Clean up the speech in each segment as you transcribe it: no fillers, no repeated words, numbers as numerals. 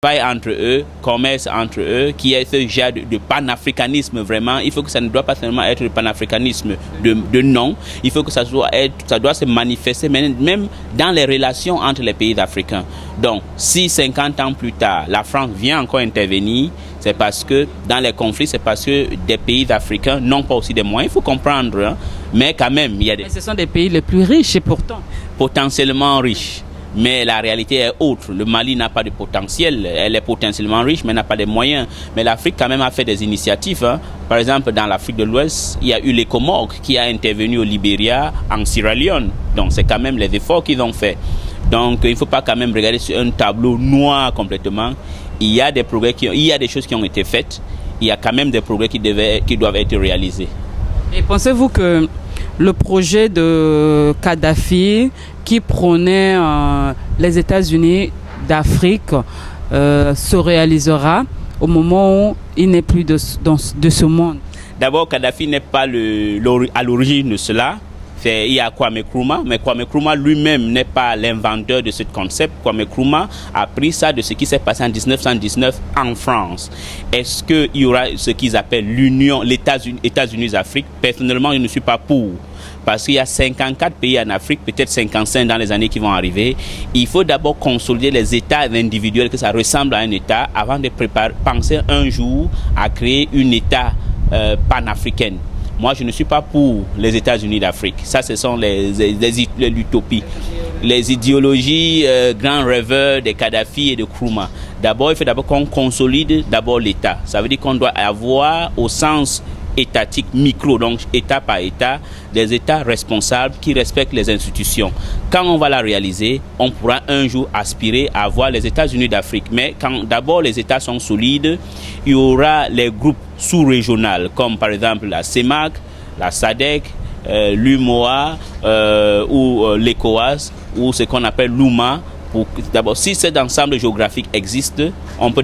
travail entre eux, commerce entre eux, qui est ce genre de panafricanisme vraiment. Il faut que ça ne doit pas seulement être le panafricanisme de nom, il faut que ça doit se manifester même dans les relations entre les pays africains. Donc, si 50 ans plus tard, la France vient encore intervenir, c'est parce que dans les conflits, c'est parce que des pays africains n'ont pas aussi des moyens, il faut comprendre, hein, mais quand même, il y a des... Mais ce sont des pays les plus riches et pourtant. Potentiellement riches. Mais la réalité est autre. Le Mali n'a pas de potentiel. Elle est potentiellement riche, mais n'a pas de moyens. Mais l'Afrique, quand même, a fait des initiatives. Hein. Par exemple, dans l'Afrique de l'Ouest, il y a eu les Comores qui a intervenu au Libéria, en Sierra Leone. Donc, c'est quand même les efforts qu'ils ont fait. Donc, il ne faut pas quand même regarder sur un tableau noir complètement. Il y a des progrès, il y a des choses qui ont été faites. Il y a quand même des progrès qui doivent être réalisés. Et pensez-vous que le projet de Kadhafi qui prônait les États-Unis d'Afrique se réalisera au moment où il n'est plus de ce monde? D'abord, Kadhafi n'est pas à l'origine de cela. Il y a Kwame Nkrumah, mais Kwame Nkrumah lui-même n'est pas l'inventeur de ce concept. Kwame Nkrumah a pris ça de ce qui s'est passé en 1919 en France. Est-ce qu'il y aura ce qu'ils appellent l'Union, les États-Unis d'Afrique? Personnellement, je ne suis pas pour. Parce qu'il y a 54 pays en Afrique, peut-être 55 dans les années qui vont arriver. Il faut d'abord consolider les États individuels, que ça ressemble à un État, avant de penser un jour à créer un État panafricain. Moi, je ne suis pas pour les États-Unis d'Afrique. Ça, ce sont les utopies. Les idéologies grands rêveurs de Kadhafi et de Nkrumah. D'abord, il faut d'abord qu'on consolide d'abord l'État. Ça veut dire qu'on doit avoir au sens étatique micro, donc État par État, des États responsables qui respectent les institutions. Quand on va la réaliser, on pourra un jour aspirer à avoir les États-Unis d'Afrique. Mais quand d'abord les États sont solides, il y aura les groupes sous-régionaux, comme par exemple la CEMAC, la SADC, l'UMOA ou l'ECOWAS, ou ce qu'on appelle l'UMA. D'abord, si cet ensemble géographique existe, on peut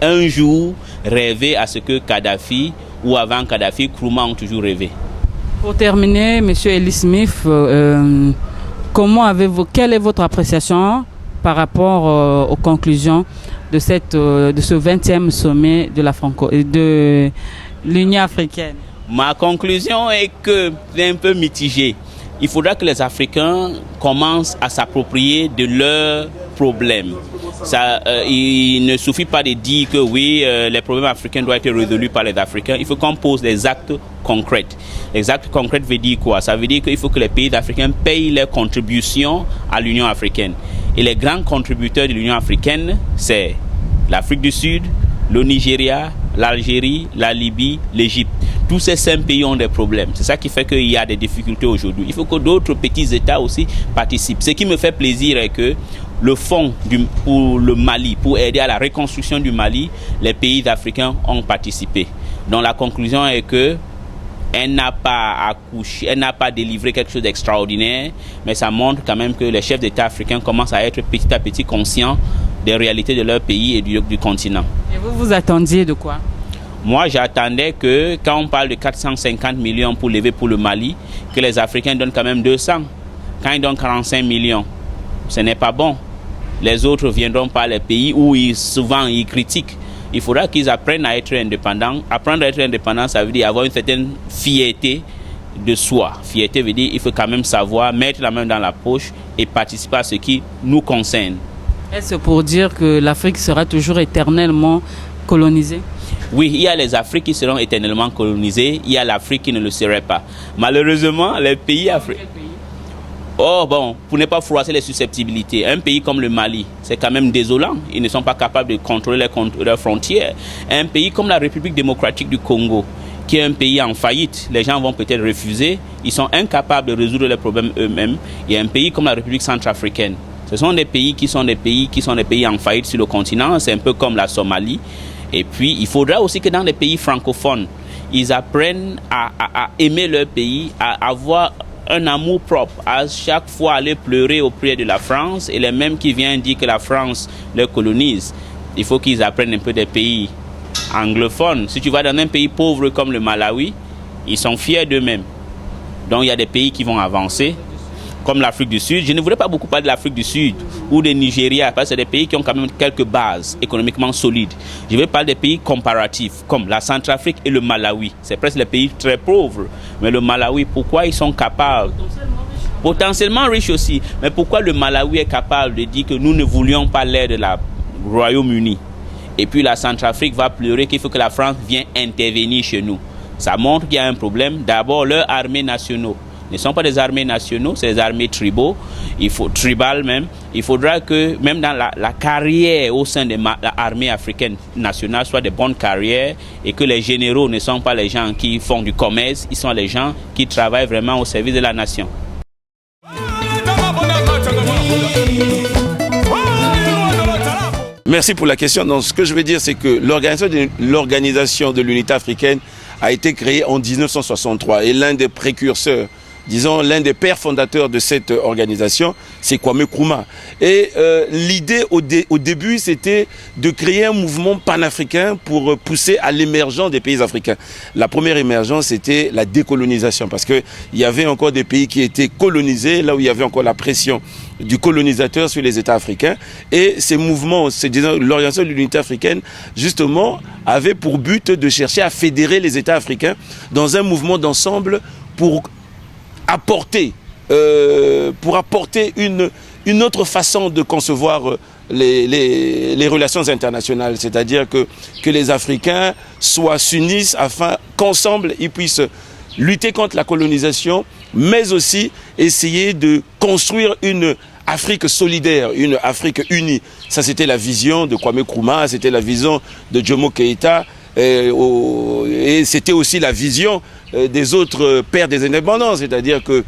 un jour rêver à ce que Kadhafi ou avant Kadhafi, Nkrumah ont toujours rêvé. Pour terminer, M. Eli Smith, quelle est votre appréciation par rapport aux conclusions de ce 20e sommet de l'Union africaine? Ma conclusion est que c'est un peu mitigé. Il faudra que les Africains commencent à s'approprier de leurs problèmes. Il ne suffit pas de dire que oui, les problèmes africains doivent être résolus par les Africains. Il faut qu'on pose des actes concrets. Les actes concrets veut dire quoi? Ça veut dire qu'il faut que les pays africains payent leurs contributions à l'Union africaine. Et les grands contributeurs de l'Union africaine, c'est l'Afrique du Sud, le Nigeria, l'Algérie, la Libye, l'Égypte. Tous ces 5 pays ont des problèmes. C'est ça qui fait qu'il y a des difficultés aujourd'hui. Il faut que d'autres petits États aussi participent. Ce qui me fait plaisir est que le fonds pour le Mali, pour aider à la reconstruction du Mali, les pays africains ont participé. Donc la conclusion est que elle n'a pas accouché, elle n'a pas délivré quelque chose d'extraordinaire, mais ça montre quand même que les chefs d'État africains commencent à être petit à petit conscients des réalités de leur pays et du continent. Et vous vous attendiez de quoi? Moi, j'attendais que, quand on parle de 450 millions pour lever pour le Mali, que les Africains donnent quand même 200. Quand ils donnent 45 millions, ce n'est pas bon. Les autres viendront par les pays où souvent ils critiquent. Il faudra qu'ils apprennent à être indépendants. Apprendre à être indépendant, ça veut dire avoir une certaine fierté de soi. Fierté veut dire qu'il faut quand même savoir mettre la main dans la poche et participer à ce qui nous concerne. Est-ce pour dire que l'Afrique sera toujours éternellement colonisée? Oui, il y a les Afriques qui seront éternellement colonisées, il y a l'Afrique qui ne le serait pas. Malheureusement, les pays africains... Oh bon, pour ne pas froisser les susceptibilités, un pays comme le Mali, c'est quand même désolant. Ils ne sont pas capables de contrôler leurs frontières. Un pays comme la République démocratique du Congo, qui est un pays en faillite, les gens vont peut-être refuser, ils sont incapables de résoudre les problèmes eux-mêmes. Il y a un pays comme la République centrafricaine. Ce sont des pays qui sont des pays en faillite sur le continent, c'est un peu comme la Somalie. Et puis, il faudra aussi que dans les pays francophones, ils apprennent à aimer leur pays, à avoir un amour propre, à chaque fois aller pleurer auprès de la France, et les mêmes qui viennent dire que la France leur colonise. Il faut qu'ils apprennent un peu des pays anglophones. Si tu vas dans un pays pauvre comme le Malawi, ils sont fiers d'eux-mêmes. Donc, il y a des pays qui vont avancer. comme l'Afrique du Sud. Je ne voudrais pas beaucoup parler de l'Afrique du Sud ou du Nigeria, parce que c'est des pays qui ont quand même quelques bases économiquement solides. Je vais parler des pays comparatifs, comme la Centrafrique et le Malawi. C'est presque les pays très pauvres. Mais le Malawi, pourquoi ils sont capables, potentiellement riches aussi, mais pourquoi le Malawi est capable de dire que nous ne voulions pas l'aide de la Royaume-Uni? Et puis la Centrafrique va pleurer qu'il faut que la France vienne intervenir chez nous. Ça montre qu'il y a un problème. D'abord, leurs armées nationaux ne sont pas des armées nationaux, c'est des armées tribaux, tribales même. Il faudra que même dans la carrière au sein de l'armée africaine nationale soit des bonnes carrières et que les généraux ne sont pas les gens qui font du commerce, ils sont les gens qui travaillent vraiment au service de la nation. Merci pour la question. Donc, ce que je veux dire, c'est que l'organisation de l'unité africaine a été créée en 1963 et l'un des précurseurs, disons l'un des pères fondateurs de cette organisation, c'est Kwame Nkrumah. Et l'idée au début, c'était de créer un mouvement panafricain pour pousser à l'émergence des pays africains. La première émergence, c'était la décolonisation, parce qu'il y avait encore des pays qui étaient colonisés, là où il y avait encore la pression du colonisateur sur les États africains. Et ces mouvements, l'organisation de l'unité africaine, justement, avait pour but de chercher à fédérer les États africains dans un mouvement d'ensemble pour apporter une autre façon de concevoir les relations internationales. C'est-à-dire que les Africains s'unissent afin qu'ensemble ils puissent lutter contre la colonisation, mais aussi essayer de construire une Afrique solidaire, une Afrique unie. Ça, c'était la vision de Kwame Nkrumah, c'était la vision de Jomo Keïta, et c'était aussi la vision des autres pères des indépendances, c'est-à-dire que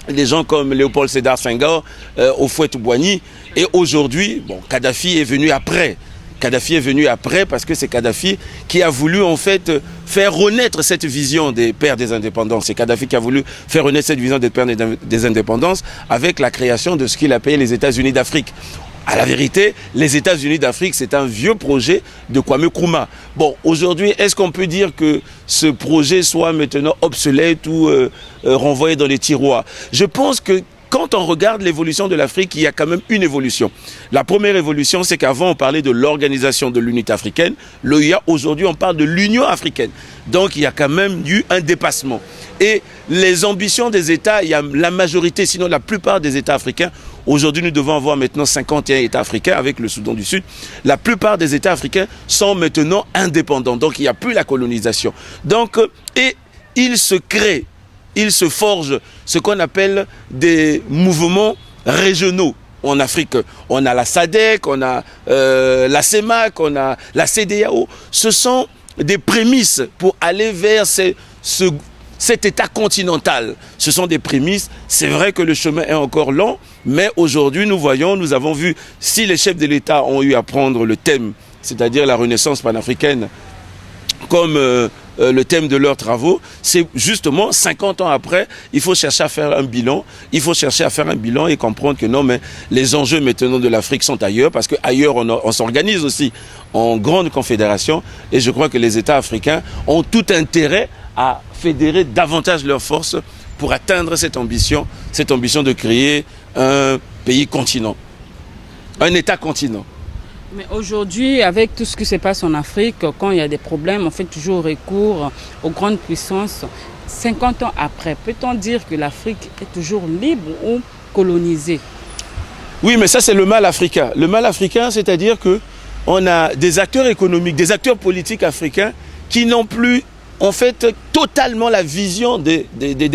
des gens comme Léopold Sédar Senghor, Houphouët-Boigny, et aujourd'hui, bon, Kadhafi est venu après. Kadhafi est venu après parce que c'est Kadhafi qui a voulu en fait faire renaître cette vision des pères des indépendances. C'est Kadhafi qui a voulu faire renaître cette vision des pères des indépendances avec la création de ce qu'il appelait les États-Unis d'Afrique. À la vérité, les États-Unis d'Afrique, c'est un vieux projet de Kwame Nkrumah. Bon, aujourd'hui, est-ce qu'on peut dire que ce projet soit maintenant obsolète ou renvoyé dans les tiroirs? Je pense que quand on regarde l'évolution de l'Afrique, il y a quand même une évolution. La première évolution, c'est qu'avant, on parlait de l'organisation de l'unité africaine. L'OUA, aujourd'hui, on parle de l'Union africaine. Donc, il y a quand même eu un dépassement. Et les ambitions des États, il y a la majorité, sinon la plupart des États africains. Aujourd'hui, nous devons avoir maintenant 51 États africains avec le Soudan du Sud. La plupart des États africains sont maintenant indépendants. Donc, il n'y a plus la colonisation. Donc, et ils se créent. Il se forge ce qu'on appelle des mouvements régionaux. En Afrique, on a la SADC, on a la CEMAC, on a la CEDEAO. Ce sont des prémices pour aller vers cet État continental. Ce sont des prémices. C'est vrai que le chemin est encore long, mais aujourd'hui, nous avons vu, si les chefs de l'État ont eu à prendre le thème, c'est-à-dire la renaissance panafricaine, comme le thème de leurs travaux, c'est justement 50 ans après, il faut chercher à faire un bilan. Il faut chercher à faire un bilan et comprendre que non, mais les enjeux maintenant de l'Afrique sont ailleurs, parce qu'ailleurs on s'organise aussi en grande confédération, et je crois que les États africains ont tout intérêt à fédérer davantage leurs forces pour atteindre cette ambition de créer un pays continent, un État continent. Mais aujourd'hui, avec tout ce qui se passe en Afrique, quand il y a des problèmes, on fait toujours recours aux grandes puissances. 50 ans après, peut-on dire que l'Afrique est toujours libre ou colonisée? Oui, mais ça c'est le mal africain. Le mal africain, c'est-à-dire qu'on a des acteurs économiques, des acteurs politiques africains qui n'ont plus en fait totalement la vision des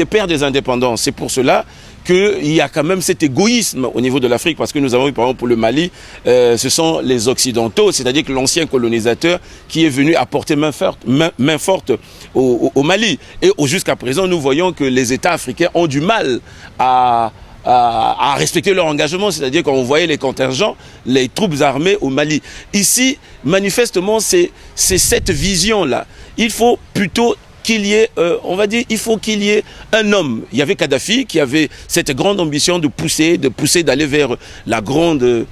pères des indépendances. C'est pour cela qu'il y a quand même cet égoïsme au niveau de l'Afrique, parce que nous avons eu par exemple pour le Mali, ce sont les Occidentaux, c'est-à-dire que l'ancien colonisateur qui est venu apporter main forte au Mali. Et jusqu'à présent, nous voyons que les États africains ont du mal à respecter leur engagement, c'est-à-dire qu'on voyait les contingents, les troupes armées au Mali. Ici, manifestement, c'est cette vision-là. Il faut plutôt qu'il y ait, on va dire, il faut qu'il y ait un homme. Il y avait Kadhafi qui avait cette grande ambition de pousser, d'aller vers la grande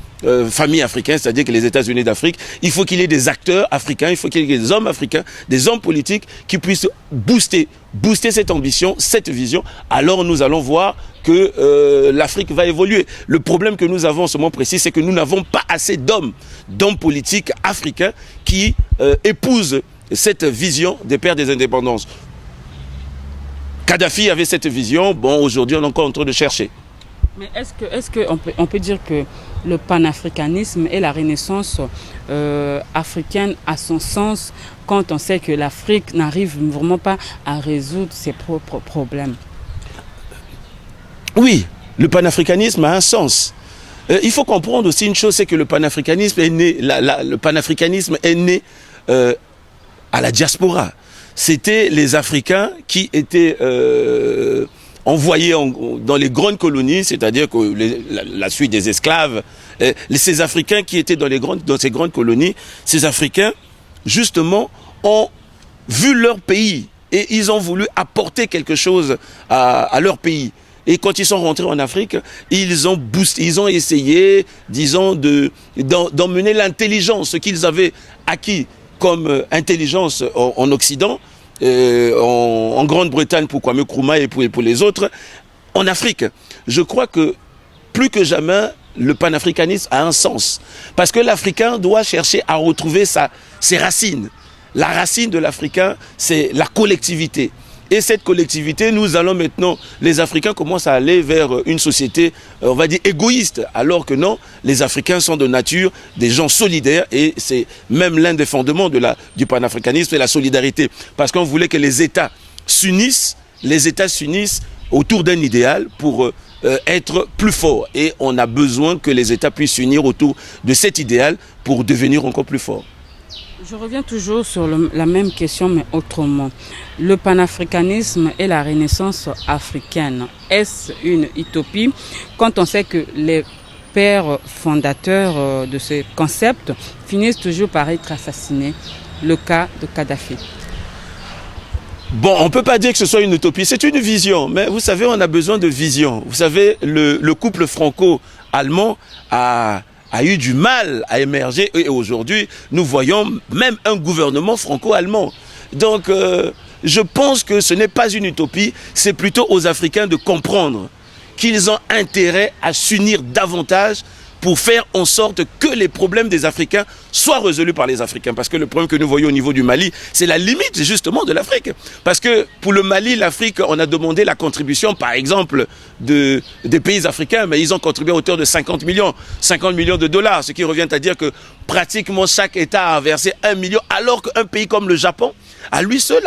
famille africaine, c'est-à-dire que les États-Unis d'Afrique, il faut qu'il y ait des acteurs africains, il faut qu'il y ait des hommes africains, des hommes politiques qui puissent booster cette ambition, cette vision. Alors nous allons voir que l'Afrique va évoluer. Le problème que nous avons en ce moment précis, c'est que nous n'avons pas assez d'hommes politiques africains qui épousent cette vision des pères des indépendances. Kadhafi avait cette vision, bon, aujourd'hui on est encore en train de chercher. Mais est-ce qu'on peut dire que le panafricanisme et la renaissance africaine a son sens quand on sait que l'Afrique n'arrive vraiment pas à résoudre ses propres problèmes? Oui, le panafricanisme a un sens. Il faut comprendre aussi une chose, c'est que le panafricanisme est né, à la diaspora. C'était les Africains qui étaient envoyés dans les grandes colonies, c'est-à-dire que la suite des esclaves, ces Africains qui étaient dans ces grandes colonies, ces Africains, justement, ont vu leur pays et ils ont voulu apporter quelque chose à leur pays. Et quand ils sont rentrés en Afrique, ils ont essayé, disons, d'emmener l'intelligence, ce qu'ils avaient acquis comme intelligence en Occident, en Grande-Bretagne pour Kwame Nkrumah et pour les autres, en Afrique. Je crois que plus que jamais, le panafricanisme a un sens. Parce que l'Africain doit chercher à retrouver ses racines. La racine de l'Africain, c'est la collectivité. Et cette collectivité, nous allons maintenant, les Africains commencent à aller vers une société, on va dire, égoïste. Alors que non, les Africains sont de nature des gens solidaires et c'est même l'un des fondements du panafricanisme, c'est la solidarité. Parce qu'on voulait que les États s'unissent autour d'un idéal pour être plus forts. Et on a besoin que les États puissent s'unir autour de cet idéal pour devenir encore plus forts. Je reviens toujours sur la même question, mais autrement. Le panafricanisme et la renaissance africaine, est-ce une utopie quand on sait que les pères fondateurs de ce concept finissent toujours par être assassinés? Le cas de Kadhafi. Bon, on ne peut pas dire que ce soit une utopie, c'est une vision. Mais vous savez, on a besoin de vision. Vous savez, le couple franco-allemand a eu du mal à émerger et aujourd'hui, nous voyons même un gouvernement franco-allemand. Donc, je pense que ce n'est pas une utopie, c'est plutôt aux Africains de comprendre qu'ils ont intérêt à s'unir davantage pour faire en sorte que les problèmes des Africains soient résolus par les Africains. Parce que le problème que nous voyons au niveau du Mali, c'est la limite justement de l'Afrique. Parce que pour le Mali, l'Afrique, on a demandé la contribution, par exemple, des pays africains, mais ils ont contribué à hauteur de 50 millions de dollars, ce qui revient à dire que pratiquement chaque État a versé 1 million, alors qu'un pays comme le Japon, à lui seul,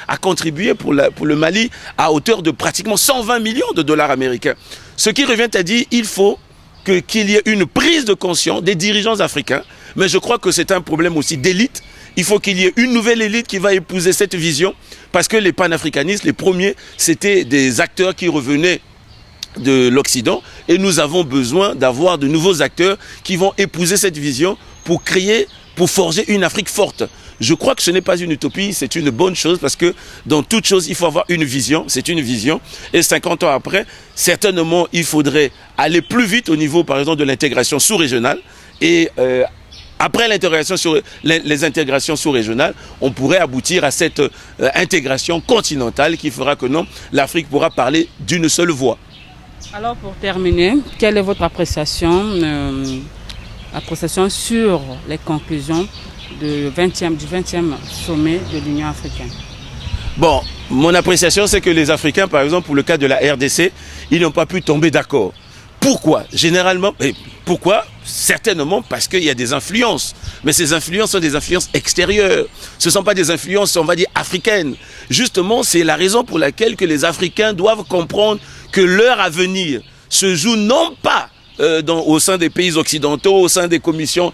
a contribué pour le Mali à hauteur de pratiquement 120 millions de dollars américains. Ce qui revient à dire, il faut qu'il y ait une prise de conscience des dirigeants africains, mais je crois que c'est un problème aussi d'élite. Il faut qu'il y ait une nouvelle élite qui va épouser cette vision, parce que les panafricanistes, les premiers, c'était des acteurs qui revenaient de l'Occident, et nous avons besoin d'avoir de nouveaux acteurs qui vont épouser cette vision pour forger une Afrique forte. Je crois que ce n'est pas une utopie, c'est une bonne chose parce que dans toute chose, il faut avoir une vision, c'est une vision. Et 50 ans après, certainement, il faudrait aller plus vite au niveau, par exemple, de l'intégration sous-régionale. Et après les intégrations sous-régionales, on pourrait aboutir à cette intégration continentale qui fera que non, l'Afrique pourra parler d'une seule voix. Alors pour terminer, quelle est votre appréciation sur les conclusions du 20e sommet de l'Union africaine? Bon, mon appréciation, c'est que les Africains, par exemple, pour le cas de la RDC, ils n'ont pas pu tomber d'accord. Pourquoi? Généralement, pourquoi? Certainement parce qu'il y a des influences. Mais ces influences sont des influences extérieures. Ce ne sont pas des influences, on va dire, africaines. Justement, c'est la raison pour laquelle que les Africains doivent comprendre que leur avenir se joue non pas au sein des pays occidentaux, au sein des commissions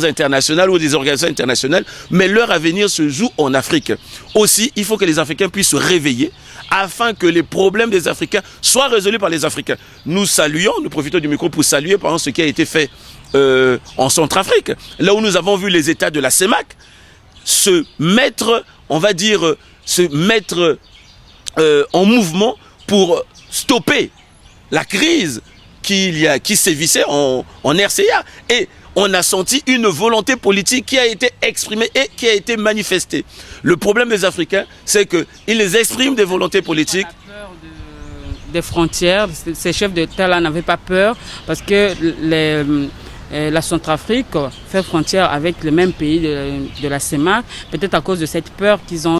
internationales ou des organisations internationales, mais leur avenir se joue en Afrique. Aussi, il faut que les Africains puissent se réveiller afin que les problèmes des Africains soient résolus par les Africains. Nous profitons du micro pour saluer par exemple ce qui a été fait en Centrafrique, là où nous avons vu les États de la CEMAC se mettre, on va dire, en mouvement pour stopper la crise qui sévissait en RCA. Et on a senti une volonté politique qui a été exprimée et qui a été manifestée. Le problème des Africains, c'est qu'ils expriment des volontés politiques. Des frontières, ces chefs d'État-là n'avaient pas peur parce que la Centrafrique fait frontière avec le même pays de la CEMAC, peut-être à cause de cette peur qu'ils ont